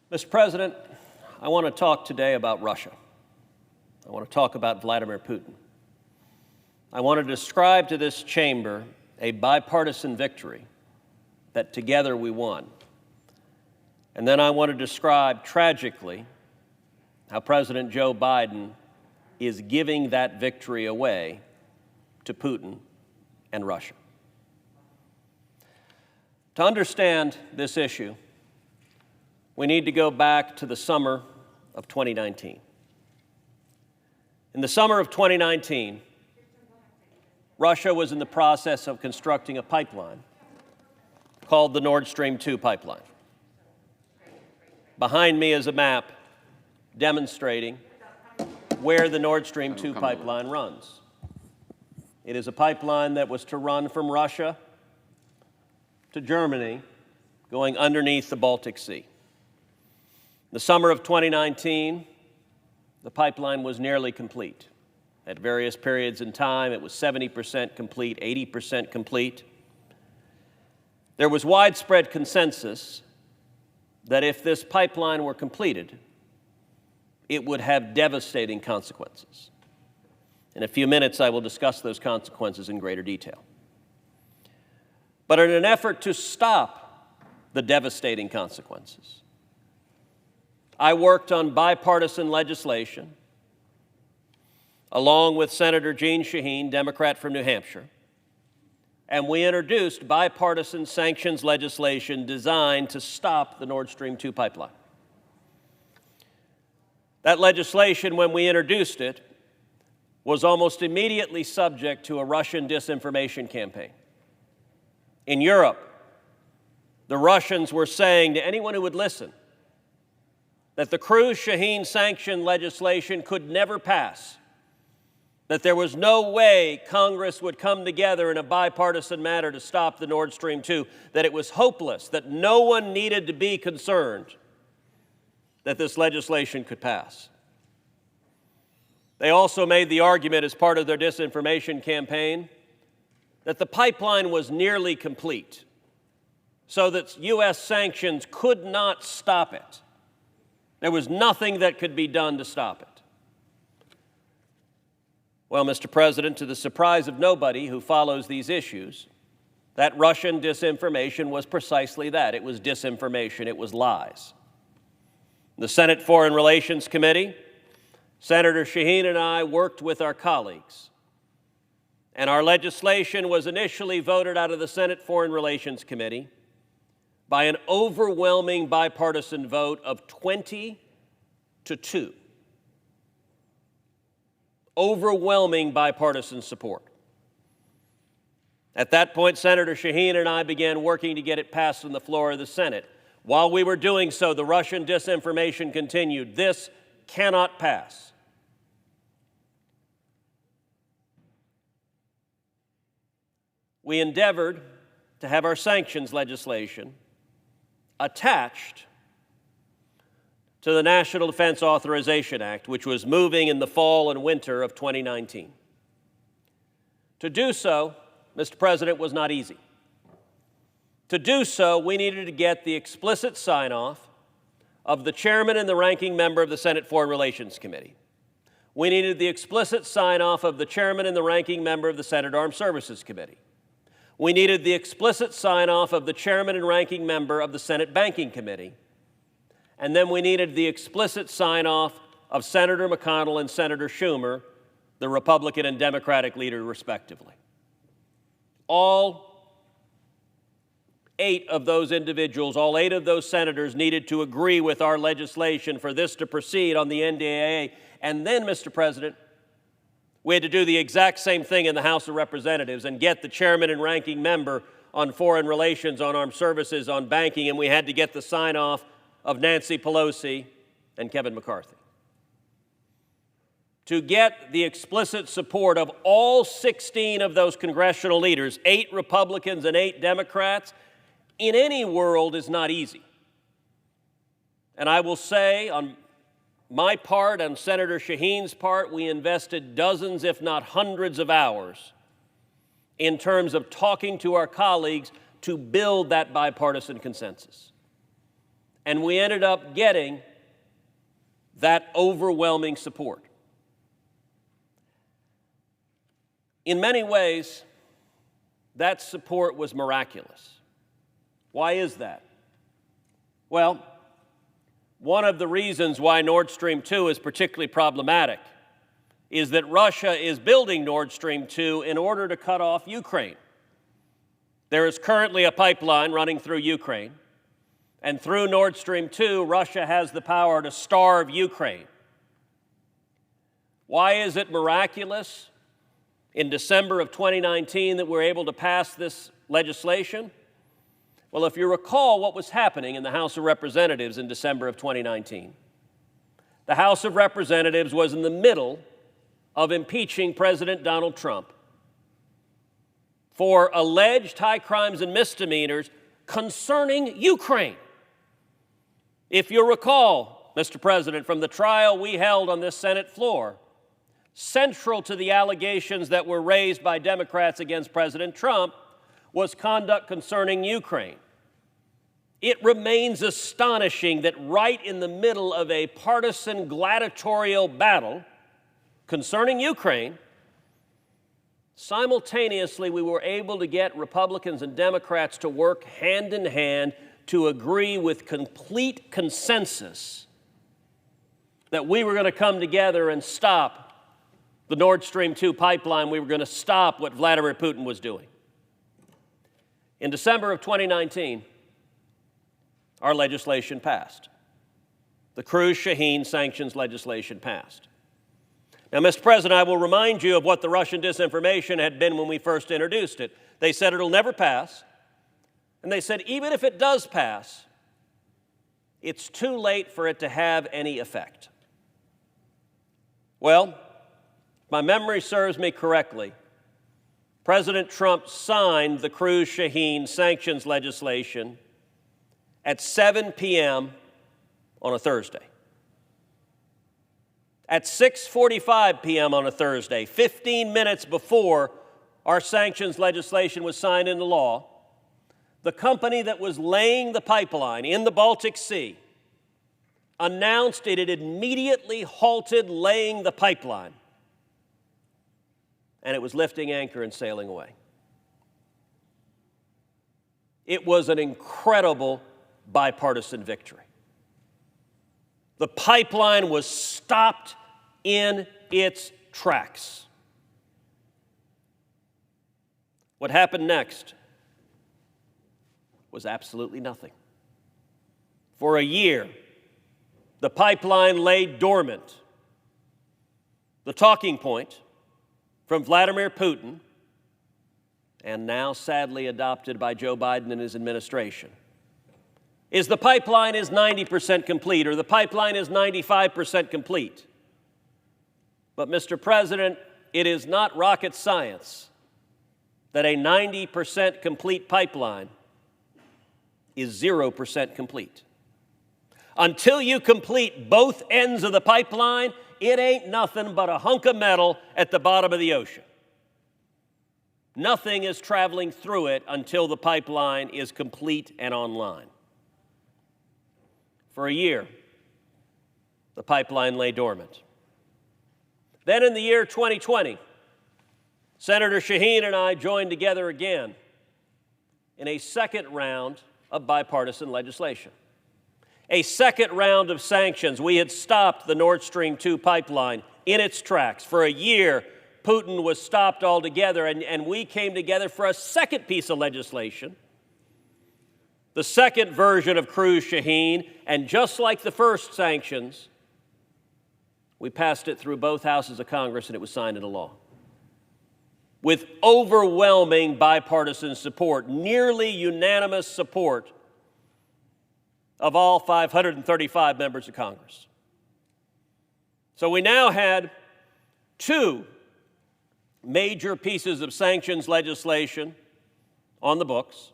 Mr. President, I want to talk today about Russia. I want to talk about Vladimir Putin. I want to describe to this chamber a bipartisan victory that together we won. And then I want to describe tragically how President Joe Biden is giving that victory away to Putin and Russia. To understand this issue, we need to go back to the summer of 2019. In the summer of 2019, Russia was in the process of constructing a pipeline called the Nord Stream 2 pipeline. Behind me is a map demonstrating where the Nord Stream 2 pipeline runs. It is a pipeline that was to run from Russia to Germany, going underneath the Baltic Sea. The summer of 2019, the pipeline was nearly complete. At various periods in time, it was 70% complete, 80% complete. There was widespread consensus that if this pipeline were completed, it would have devastating consequences. In a few minutes, I will discuss those consequences in greater detail. But in an effort to stop the devastating consequences, I worked on bipartisan legislation along with Senator Jeanne Shaheen, Democrat from New Hampshire, and we introduced bipartisan sanctions legislation designed to stop the Nord Stream 2 pipeline. That legislation, when we introduced it, was almost immediately subject to a Russian disinformation campaign. In Europe, the Russians were saying to anyone who would listen that the Cruz-Shaheen sanction legislation could never pass, that there was no way Congress would come together in a bipartisan manner to stop the Nord Stream 2, that it was hopeless, that no one needed to be concerned that this legislation could pass. They also made the argument as part of their disinformation campaign that the pipeline was nearly complete, so that U.S. sanctions could not stop it. There was nothing that could be done to stop it. Well, Mr. President, to the surprise of nobody who follows these issues, that Russian disinformation was precisely that. It was disinformation. It was lies. The Senate Foreign Relations Committee, Senator Shaheen and I worked with our colleagues, and our legislation was initially voted out of the Senate Foreign Relations Committee by an overwhelming bipartisan vote of 20-2. Overwhelming bipartisan support. At that point, Senator Shaheen and I began working to get it passed on the floor of the Senate. While we were doing so, the Russian disinformation continued. This cannot pass. We endeavored to have our sanctions legislation attached to the National Defense Authorization Act, which was moving in the fall and winter of 2019. To do so, Mr. President, was not easy. To do so, we needed to get the explicit sign-off of the chairman and the ranking member of the Senate Foreign Relations Committee. We needed the explicit sign-off of the chairman and the ranking member of the Senate Armed Services Committee. We needed the explicit sign-off of the chairman and ranking member of the Senate Banking Committee. And then we needed the explicit sign-off of Senator McConnell and Senator Schumer, the Republican and Democratic leader, respectively. All 8 of those individuals, all 8 of those senators needed to agree with our legislation for this to proceed on the NDAA. And then, Mr. President, we had to do the exact same thing in the House of Representatives and get the chairman and ranking member on foreign relations, on armed services, on banking, and we had to get the sign-off of Nancy Pelosi and Kevin McCarthy. To get the explicit support of all 16 of those congressional leaders, 8 Republicans and 8 Democrats, in any world is not easy. And I will say, on my part and Senator Shaheen's part, we invested dozens, if not hundreds of hours in terms of talking to our colleagues to build that bipartisan consensus. and we ended up getting that overwhelming support. In many ways, that support was miraculous. Why is that? Well, one of the reasons why Nord Stream 2 is particularly problematic is that Russia is building Nord Stream 2 in order to cut off Ukraine. There is currently a pipeline running through Ukraine, and through Nord Stream 2, Russia has the power to starve Ukraine. Why is it miraculous in December of 2019 that we're able to pass this legislation? Well, if you recall what was happening in the House of Representatives in December of 2019, the House of Representatives was in the middle of impeaching President Donald Trump for alleged high crimes and misdemeanors concerning Ukraine. If you recall, Mr. President, from the trial we held on this Senate floor, central to the allegations that were raised by Democrats against President Trump was conduct concerning Ukraine. It remains astonishing that right in the middle of a partisan gladiatorial battle concerning Ukraine, simultaneously we were able to get Republicans and Democrats to work hand in hand to agree with complete consensus that we were going to come together and stop the Nord Stream 2 pipeline. We were going to stop what Vladimir Putin was doing. In December of 2019, our legislation passed. The Cruz sanctions legislation passed. Now, Mr. President, I will remind you of what the Russian disinformation had been when we first introduced it. They said it'll never pass, and they said even if it does pass, it's too late for it to have any effect. Well, if my memory serves me correctly, President Trump signed the Cruz sanctions legislation at 7 p.m. on a Thursday. At 6:45 p.m. on a Thursday, 15 minutes before our sanctions legislation was signed into law, the company that was laying the pipeline in the Baltic Sea announced it had immediately halted laying the pipeline, and it was lifting anchor and sailing away. It was an incredible bipartisan victory. The pipeline was stopped in its tracks. What happened next was absolutely nothing. For a year, the pipeline lay dormant. The talking point from Vladimir Putin, and now sadly adopted by Joe Biden and his administration, is the pipeline is 90% complete, or the pipeline is 95% complete. But, Mr. President, it is not rocket science that a 90% complete pipeline is 0% complete. Until you complete both ends of the pipeline, it ain't nothing but a hunk of metal at the bottom of the ocean. Nothing is traveling through it until the pipeline is complete and online. For a year, the pipeline lay dormant. Then in the year 2020, Senator Shaheen and I joined together again in a second round of bipartisan legislation. A second round of sanctions. We had stopped the Nord Stream 2 pipeline in its tracks. For a year, Putin was stopped altogether, and we came together for a second piece of legislation, the second version of Cruz, and just like the first sanctions, we passed it through both houses of Congress and it was signed into law. With overwhelming bipartisan support, nearly unanimous support of all 535 members of Congress. So we now had two major pieces of sanctions legislation on the books.